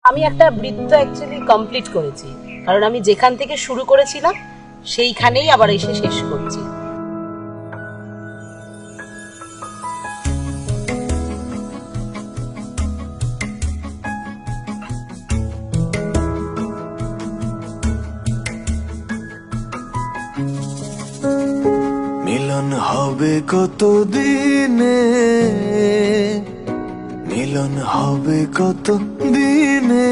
আমি একটা বৃত্ত অ্যাকচুয়ালি কমপ্লিট করেছি, কারণ আমি যেখান থেকে শুরু করেছিলাম সেইখানেই আবার এসে শেষ করছি। মিলন হবে কত দিনে, মিলন হবে কত দিনে,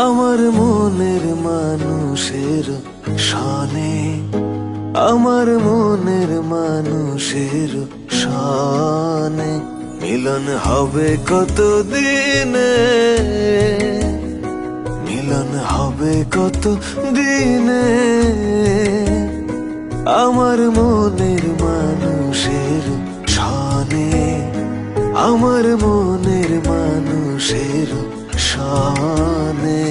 আমার মনের মানুষের সনে, আমার মনের মানুষের সনে। মিলন হবে কত দিনে, মিলন হবে কত দিনে, আমার মনের মানুষের সনে, আমার মনের মানুষের সনে।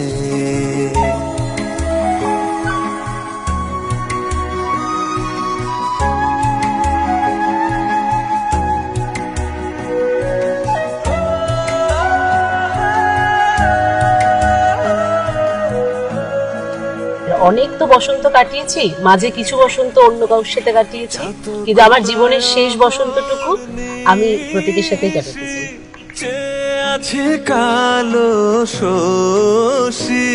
অনেক তো বসন্ত কাটিয়েছি, মাঝে কিছু বসন্ত অন্য কারোর সাথে কাটিয়েছি, কিন্তু আমার জীবনের শেষ বসন্তটুকু আমি প্রতীকের সাথেই কাটাতেছি। আছে কালো শশী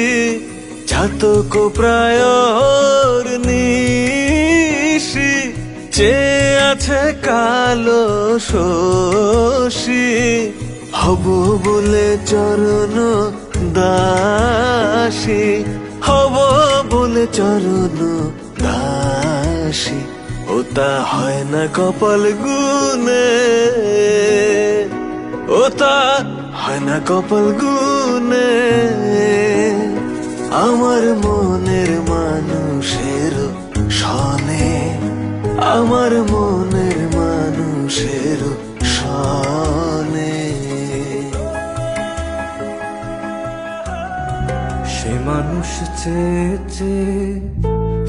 ছাতক প্রায়র নিশি, চেয়ে আছে কালো শশী হব বলে চরণ দাসী, হব বলে চরণ দাসী। ওটা হয় না কপাল গুনে, ওটা হয় না কপাল গুনে, আমার মনের মানুষের সনে, আমার মনের মানুষের সনে। সে মানুষ চেয়েছে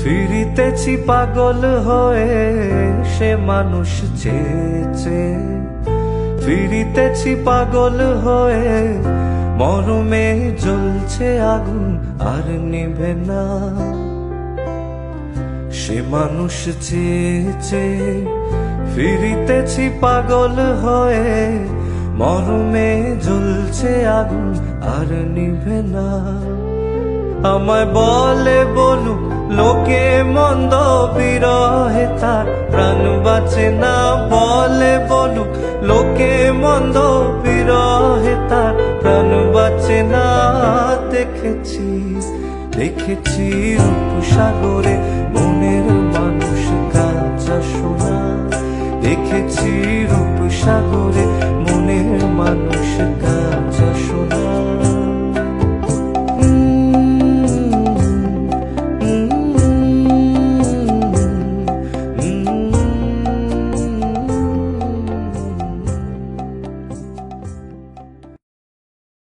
ফিরিতেছি পাগল হয়ে, সে মানুষ চেয়েছে ফিরিতেছি পাগল হয়ে, মরমে জ্বলছে আগুন আর নিভে না। সে মানুষ চেয়েছে ফিরিতেছি পাগল হয়ে, মরমে জ্বলছে আগুন আর নিভে না। আমায় বলে বলুক লোকে মন্দ, বিরহে তার প্রাণ বাঁচে না। বলে বলুক লোকে মন্দ, বিরহে তার প্রাণ বাঁচে না। দেখেছি দেখেছি রূপসাগরে মনের মানুষ কাঁচা সোনা, দেখেছি রূপসাগরে মনের মানুষ